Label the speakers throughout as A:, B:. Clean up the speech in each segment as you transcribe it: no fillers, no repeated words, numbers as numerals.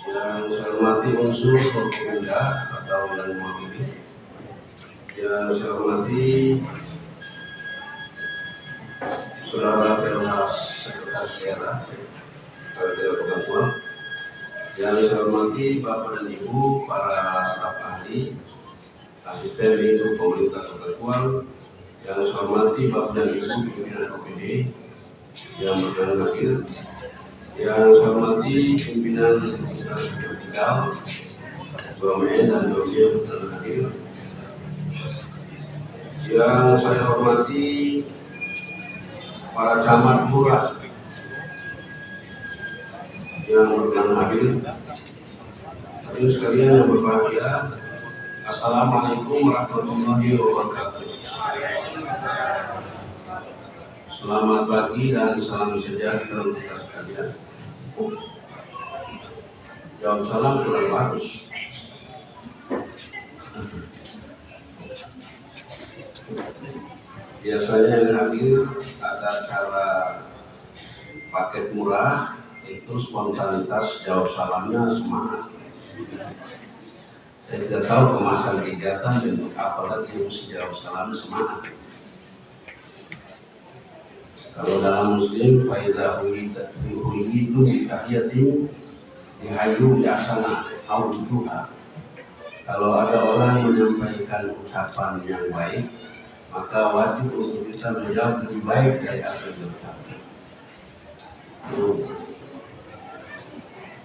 A: Yang saya hormati unsur Forkopimda atau yang mewakili, yang saya hormati Saudara Pengawas Sekretaris Daerah, yang saya hormati Bapak dan Ibu para staf ahli, asisten lingkup pemerintah Kota Tual, yang saya hormati Bapak dan Ibu pimpinan OPD yang berkenan hadir, yang saya hormati pimpinan instansi vertikal, BUMN dan BUMN yang berkenan hadir, yang saya hormati para camat lurah yang berkenan hadir, hadirin sekalian yang berbahagia, Assalamualaikum warahmatullahi wabarakatuh. Selamat pagi dan salam sejahtera untuk kita sekalian. Jawab salam kurang bagus. Biasanya yang hadir ada cara paket murah, itu spontanitas jawab salamnya semangat. Saya tidak tahu kemasan kegiatan bentuk apa lagi yang mesti jawab salamnya semangat. Kalau dalam Muslim, faidah itu ditahiyatin dihayu biasana awuduha. Kalau ada orang menyampaikan ucapan yang baik, maka wajib untuk kita menjawab lebih baik dari apa yang diucapkan.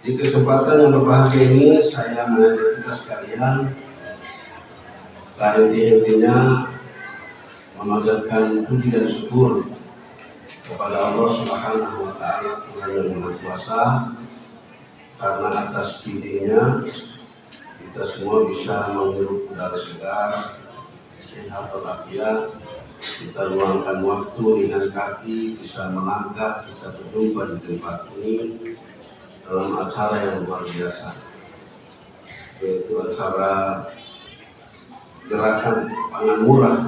A: Di kesempatan yang berbahagia ini, saya mengajak kita sekalian, intinya memanjatkan puji dan syukur kepada Allah Subhanahu wa Ta'ala, Tuhan yang Maha Kuasa, karena atas izinnya kita semua bisa menghirup udara segar, sehat walafiat, kita luangkan waktu dengan kaki, bisa melangkah, kita berjumpa di tempat ini dalam acara yang luar biasa, yaitu acara gerakan pangan murah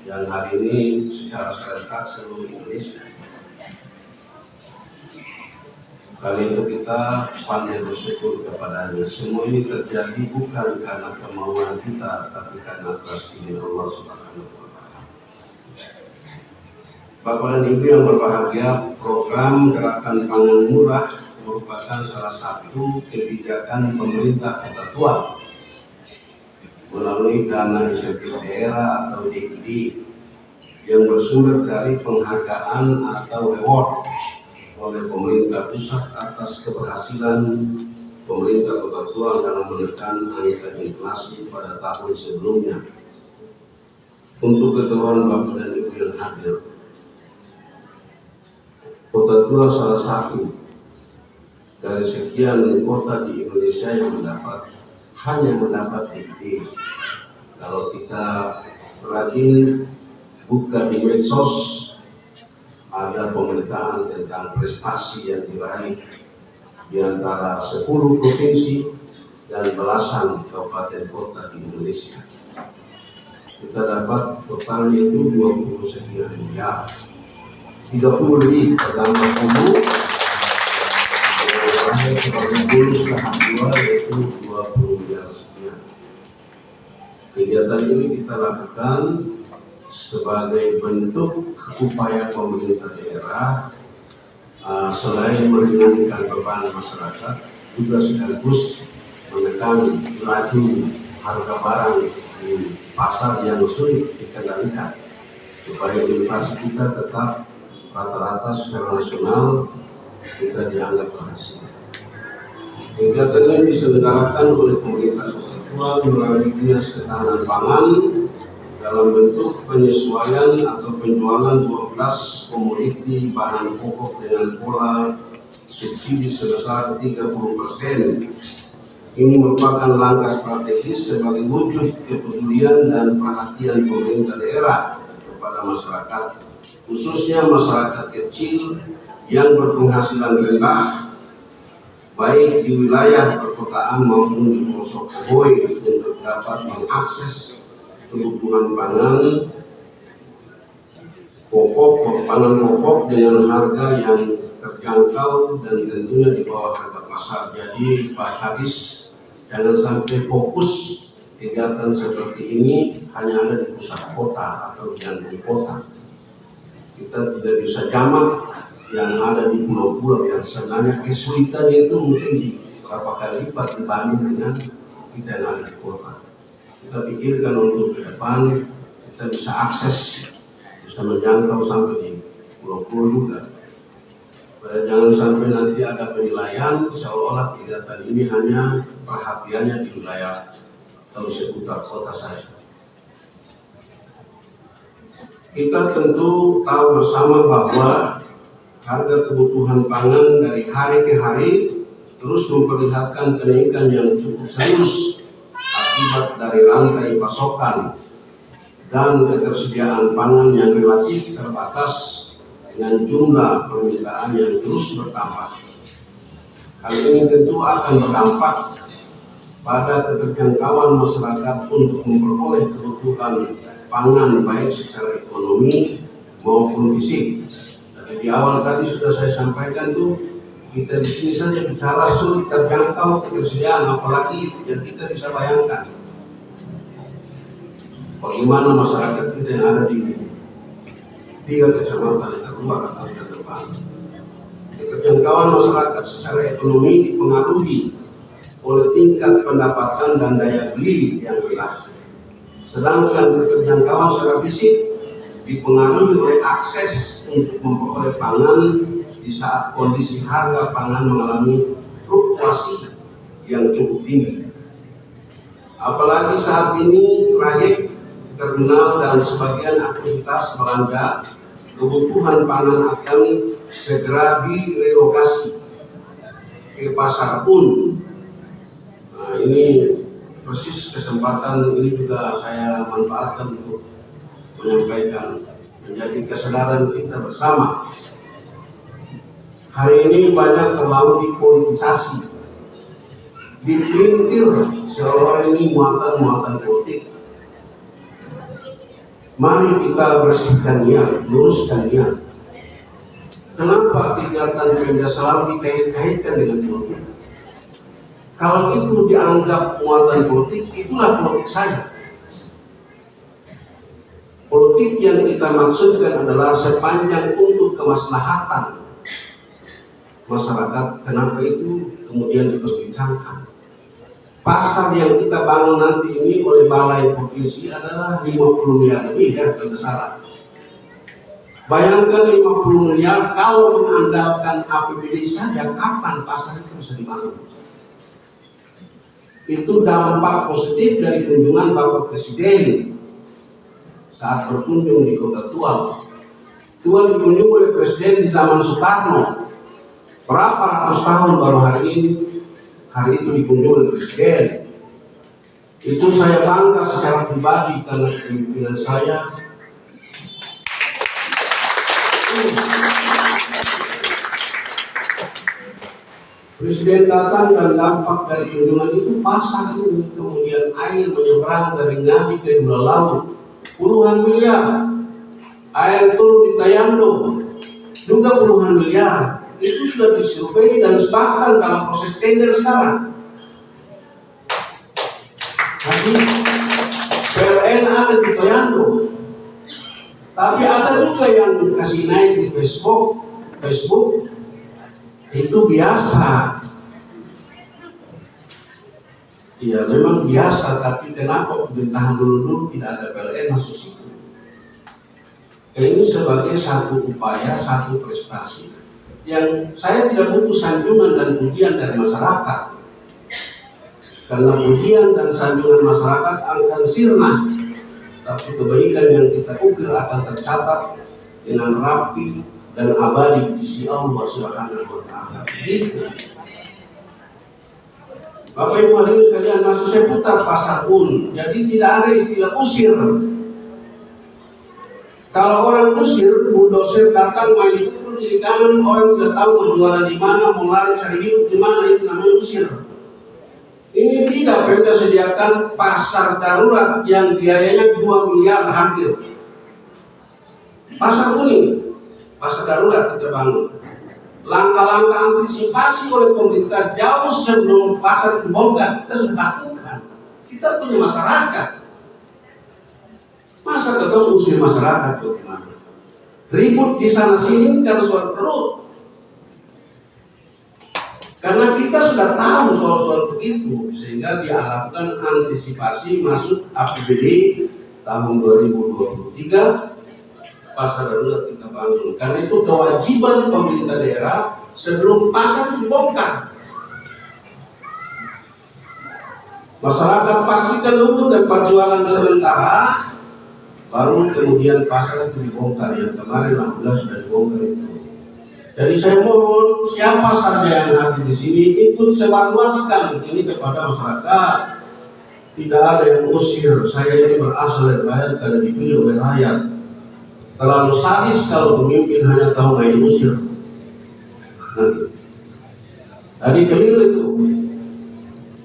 A: yang hari ini secara serentak seluruh Indonesia. Kali itu kita pandai bersyukur kepadanya. Semua ini terjadi bukan karena kemauan kita, tapi karena atas izin Allah Subhanahu wa Ta'ala. Bapak dan Ibu yang berbahagia, program gerakan pangan murah merupakan salah satu kebijakan pemerintah Kota Tual melalui dana insentif daerah atau DID yang bersumber dari penghargaan atau reward oleh pemerintah pusat atas keberhasilan pemerintah Kota Tual dalam menekan angka inflasi pada tahun sebelumnya. Untuk ketahuan Bapak dan Ibu yang hadir, Kota Tual salah satu dari sekian kota di Indonesia yang hanya mendapat DID. Kalau kita rajin buka di medsos, ada pemerintahan tentang prestasi yang diraih di antara 10 provinsi dan belasan kabupaten kota di Indonesia. Kita dapat totalnya itu 20 sekian miliar, 30 lebih pertama kubu, bonus tahap 2 yaitu 20 miliar sekian. Kegiatan ini kita lakukan sebagai bentuk upaya pemerintah daerah selain meringankan beban masyarakat, juga sekaligus menekan laju harga barang di pasar yang sulit dikendalikan supaya inflasi kita tetap rata-rata secara nasional kita dianggap berhasil. Kegiatan ini diselenggarakan oleh pemerintah Kota Tual melalui Dinas Ketahanan Pangan dalam bentuk penyesuaian atau penjualan 12 komoditi bahan pokok dengan pola subsidi sebesar 30%. Ini merupakan langkah strategis sebagai wujud kepedulian dan perhatian pemerintah daerah kepada masyarakat, khususnya masyarakat kecil yang berpenghasilan rendah, baik di wilayah perkotaan maupun di pelosok Boy, untuk dapat mengakses kebutuhan pangan pokok dengan harga yang terjangkau dan tentunya di bawah harga pasar. Jadi Pak Haris, jangan sampai fokus kegiatan seperti ini hanya ada di pusat kota atau di kota. Kita tidak bisa jamak yang ada di pulau-pulau yang sebenarnya kesulitannya itu mungkin di beberapa kali lipat dibanding dengan kita yang ada di kota. Kita pikirkan untuk ke depan kita bisa akses, bisa menjangkau sampai di pulau-pulau juga. Jangan sampai nanti ada penilaian seolah-olah kegiatan ini hanya perhatiannya di wilayah atau seputar kota saja. Kita tentu tahu bersama bahwa harga kebutuhan pangan dari hari ke hari terus memperlihatkan kenaikan yang cukup serius akibat dari rantai pasokan dan ketersediaan pangan yang relatif terbatas dengan jumlah permintaan yang terus bertambah. Hal ini tentu akan berdampak pada keterjangkauan masyarakat untuk memperoleh kebutuhan pangan baik secara ekonomi maupun fisik. Di awal tadi sudah saya sampaikan tuh, kita di sini saja bicara sulit terjangkau ketersediaan, apalagi yang kita bisa bayangkan bagaimana masyarakat kita yang ada di 3 kecamatan yang terluar atau terdepan. Keterjangkauan masyarakat secara ekonomi dipengaruhi oleh tingkat pendapatan dan daya beli yang rendah. Sedangkan keterjangkauan secara fisik dipengaruhi oleh akses untuk memperoleh pangan di saat kondisi harga pangan mengalami fluktuasi yang cukup tinggi. Apalagi saat ini trayek terminal dan sebagian aktivitas belanja kebutuhan pangan akan segera direlokasi ke pasar pun. Nah, ini persis kesempatan ini juga saya manfaatkan untuk menyampaikan menjadi kesadaran kita bersama. Hari ini banyak terlalu dipolitisasi, dipelintir seolah ini muatan-muatan politik. Mari kita bersihkan niat, luruskan niat. Kenapa kegiatan Pemda selalu dikait-kaitkan dengan politik? Kalau itu dianggap muatan politik, itulah politik saya. Politik yang kita maksudkan adalah sepanjang untuk kemaslahatan masyarakat. Kenapa itu kemudian diperbincangkan? Pasar yang kita bangun nanti ini oleh Balai Provinsi adalah 50 miliar lebih ya, kalau salah. Bayangkan 50 miliar kalau mengandalkan APBD saja, kapan pasar itu bisa dibangun? Itu dampak positif dari kunjungan Bapak Presiden saat berkunjung di Kota Tual. Tual dikunjungi oleh Presiden di zaman Soekarno. Berapa ratus tahun baru hari ini? Hari itu dikunjungi oleh Presiden. Itu saya bangga secara pribadi karena kepemimpinan saya. Presiden datang dan dampak dari kunjungan itu pasar ini, kemudian air menyeberang dari Ngawi ke Dua Laut, puluhan miliar. Air turun di Tayando juga puluhan miliar. Itu sudah disurvei dan bahkan dalam proses tender sekarang. Jadi PLN ada di Toyando, tapi ada juga yang kasih naik di Facebook itu biasa. Ya memang biasa, tapi kenapa pemerintahan dulu tidak ada PLN masuk situ? Ini sebagai satu upaya, satu prestasi yang saya tidak butuh sanjungan dan pujian dari masyarakat, karena pujian dan sanjungan masyarakat akan sirna, tapi kebaikan yang kita ukir akan tercatat dengan rapi dan abadi di sisi Allah Subhanahu wa Ta'ala. Bapak Ibu hadirin sekalian, masuk seputar pasar pun, jadi tidak ada istilah usir. Kalau orang usir, bulldozer datang main kiri kanan, orang tidak tahu mau jualan di mana, mau lari cari hidup di mana, itu namanya usir. Ini tidak Pemda sediakan pasar darurat yang biayanya 2 miliar hampir. Pasar kuning, pasar darurat kita bangun. langkah-langkah antisipasi oleh pemerintah jauh sebelum pasar dibongkar kita sudah lakukan. Kita punya masyarakat. Masa ketemu usir masyarakat bagaimana? Ribut di sana sini karena soal perut. Karena kita sudah tahu soal-soal begitu, sehingga diharapkan antisipasi masuk APBD tahun 2023 pasar darurat kita bangun. Karena itu kewajiban pemerintah daerah sebelum pasar dibongkar. Masyarakat pastikan dulu tempat jualan sementara, baru kemudian pasar itu dibongkar. Yang kemarin 16 sudah dibongkar itu. Jadi saya mohon siapa saja yang hadir di sini ikut sebarluaskan ini kepada masyarakat. Tidak ada yang usir. Saya ini berasal dari rakyat karena dipilih oleh rakyat. Terlalu sadis kalau pemimpin hanya tahu main usir. Jadi keliru itu.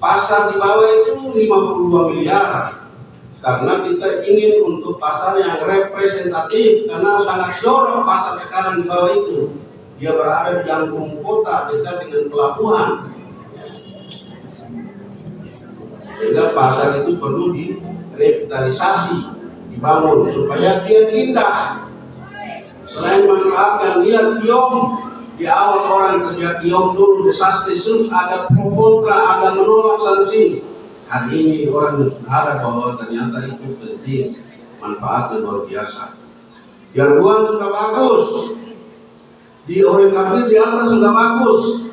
A: Pasar di bawah itu 52 miliar. Karena kita ingin untuk pasar yang representatif, karena sangat jorok pasar sekarang di bawah itu. Dia berada di jantung kota dekat dengan pelabuhan. Sehingga pasar itu perlu direvitalisasi, dibangun supaya dia indah. Selain memanfaatkan dia kiong, di awal orang kerja kiong dulu desas-desus, ada pro kontra, ada menolak sana sini. Hari ini orang sadar bahwa ternyata itu penting, manfaatnya luar biasa. Jargon sudah bagus, di Orang Kafir di atas sudah bagus,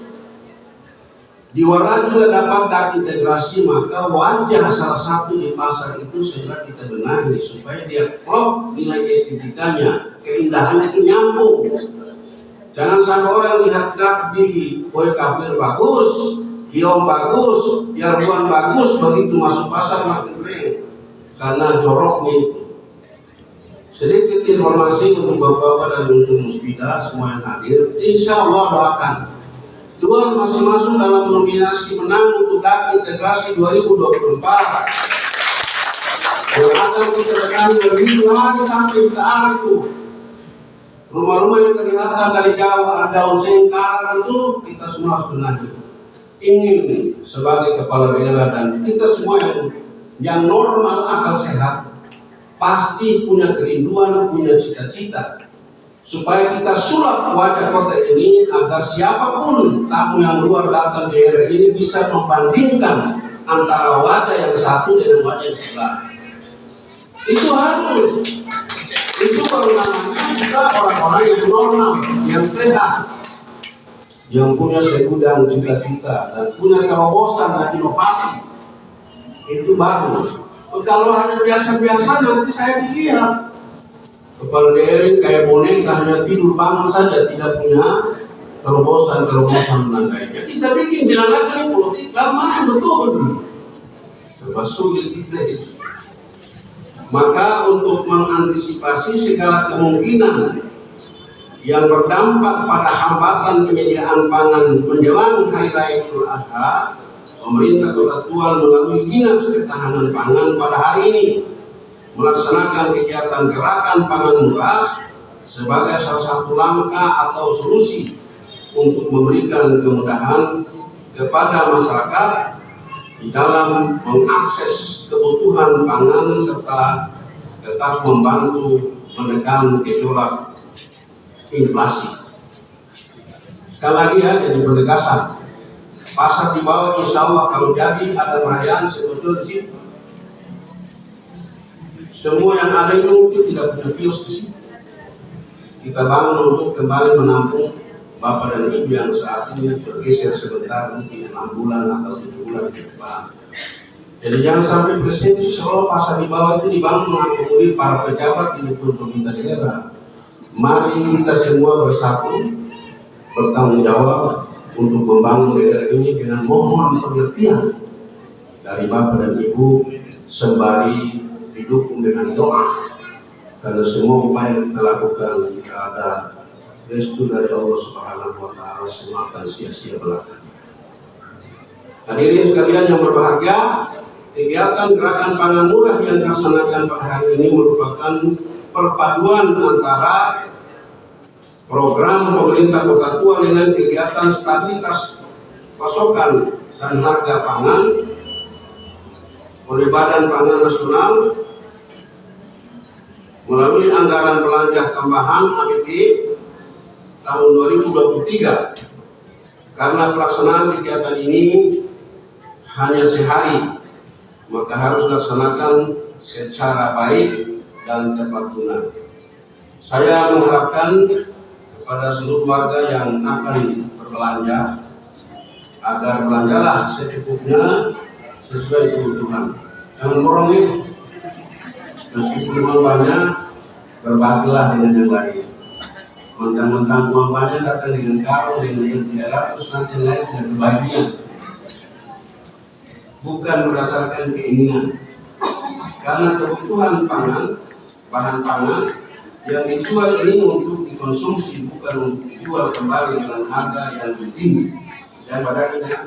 A: di Waran juga dapat integrasi. Maka wajah salah satu di pasar itu segera kita benahi supaya dia klop nilai estetikanya, keindahannya itu nyambung. Jangan sampai orang lihat di Orang Kafir bagus, Kiong bagus, Jargon bagus, begitu masuk pasar makin keren karena joroknya itu. Sedikit informasi untuk Bapak-Bapak dan unsur musbidah semua yang hadir. Insya Allah doakan Tuhan masih masuk dalam nominasi menang untuk DAP Integrasi 2024. Yang akan kita tekan lebih lagi sampai ke arah itu. Rumah-rumah yang kelihatan dari jauh ada daun sengkar itu kita semua harus benahi. Ingin sebagai kepala daerah dan kita semua yang normal akal sehat pasti punya kerinduan, punya cita-cita supaya kita sulap wajah kota ini agar siapapun tamu yang luar datang di daerah ini bisa membandingkan antara wajah yang satu dengan wajah yang sebelah. Itu harus. Itu baru namanya kita orang-orang yang normal, yang sehat, yang punya segudang cita-cita dan punya terobosan dan inovasi. Itu bagus. Kalau hanya biasa-biasa nanti saya dilihat kepala daerah kayak boneka hanya tidur bangun saja, tidak punya terobosan menandainya. Kita bikin jalan lagi politik, lalu mana yang betul? Serba sulit kita itu. Maka untuk mengantisipasi segala kemungkinan yang berdampak pada hambatan penyediaan pangan menjelang Hari Raya Idul Adha, pemerintah Kota Tual melalui Dinas Ketahanan Pangan pada hari ini melaksanakan kegiatan gerakan pangan murah sebagai salah satu langkah atau solusi untuk memberikan kemudahan kepada masyarakat di dalam mengakses kebutuhan pangan serta tetap membantu menekan gejolak inflasi. Sekali lagi ya, jadi penegasan. Pasar di bawah insya Allah kalau jadi ada perayaan sebetulnya di situ. Semua yang ada itu mungkin tidak punya kios di sini. Kita bangun untuk kembali menampung Bapak dan Ibu yang saat ini bergeser sebentar mungkin 6 bulan atau 7 bulan ke depan. Jadi jangan sampai persepsi seolah pasar di bawah itu dibangun mengakomodir para pejabat ini pun pemerintah daerah. Mari kita semua bersatu bertanggung jawab untuk membangun daerah ini dengan mohon pengertian dari Bapak dan Ibu sembari didukung dengan doa, karena semua upaya yang kita lakukan jika ada restu dari Allah Subhanahu wa Ta'ala semua akan sia-sia belaka. Hadirin sekalian yang berbahagia, kegiatan gerakan pangan murah yang dilaksanakan pada hari ini merupakan perpaduan antara program pemerintah Kota Tua dengan kegiatan stabilitas pasokan dan harga pangan oleh Badan Pangan Nasional melalui anggaran belanja tambahan APBD tahun 2023. Karena pelaksanaan kegiatan ini hanya sehari, maka harus dilaksanakan secara baik dan tepat guna. Saya mengharapkan kepada seluruh warga yang akan berbelanja agar belanjalah secukupnya sesuai kebutuhan. Jangan borong itu. Meskipun uang banyak, berbagilah dengan yang lain. Mentang-mentang uang banyak datang dengan karung dengan 300, nanti yang lain tidak berbagian. Bukan berdasarkan keinginan. Karena kebutuhan pangan, bahan pangan yang dijual ini untuk dikonsumsi, bukan untuk dijual kembali dengan harga yang lebih tinggi. Dan pada akhirnya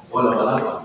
A: wala-wala